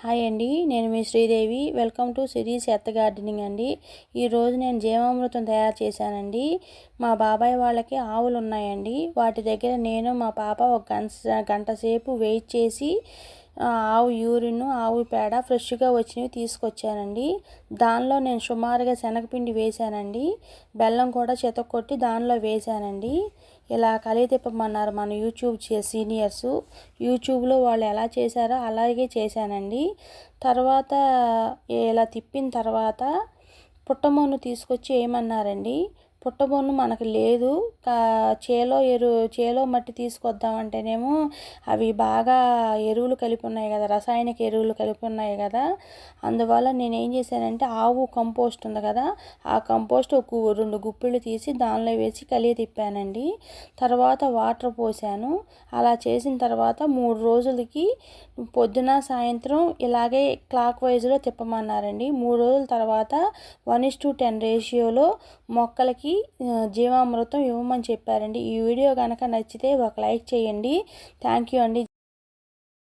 Hi అండి, నేను మీ Sridevi. Welcome to series earth gardening అండి. ఈరోజు నేను జీవామృతం తయారు చేశానండి. మా బాబాయ్ వాళ్ళకి ఆవులు ఉన్నాయండి. వాటి దగ్గర నేను మా పాప ఒక గంట సేపు వెయిట్ చేసి ఆవు యూరిన్, ఆవు పేడ ఫ్రెష్గా వచ్చినవి తీసుకొచ్చానండి. దానిలో నేను సుమారుగా శనగపిండి వేశానండి. బెల్లం కూడా చితక్కొట్టి దానిలో వేశానండి. ఇలా కలిగి తిప్పమన్నారు మన సీనియర్స్. యూట్యూబ్లో వాళ్ళు ఎలా చేశారో అలాగే చేశానండి. తర్వాత ఇలా తిప్పిన తర్వాత పుట్టమన్ను తీసుకొచ్చి ఏమన్నారండి. పుట్టమన్ను మనకు లేదు, చేలో మట్టి తీసుకొద్దామంటేనేమో అవి బాగా ఎరువులు కలిపి ఉన్నాయి కదా, రసాయనిక ఎరువులు కలిపి ఉన్నాయి కదా. అందువల్ల నేను ఏం చేశానంటే ఆవు కంపోస్ట్ ఉంది కదా, ఆ కంపోస్ట్ ఒక 2 గుప్పిళ్ళు తీసి దానిలో వేసి కలిగి తిప్పానండి. తర్వాత వాటర్ పోసాను. అలా చేసిన తర్వాత 3 రోజులకి పొద్దున సాయంత్రం ఇలాగే క్లాక్ వైజ్లో తిప్పమన్నారండి. 3 రోజుల తర్వాత 1:10 రేషియోలో మొక్కలకి జీవామృతం ఇవ్వమని చెప్పారండి. ఈ వీడియో కనుక నచ్చితే ఒక లైక్ చేయండి. థ్యాంక్ యూ అండి.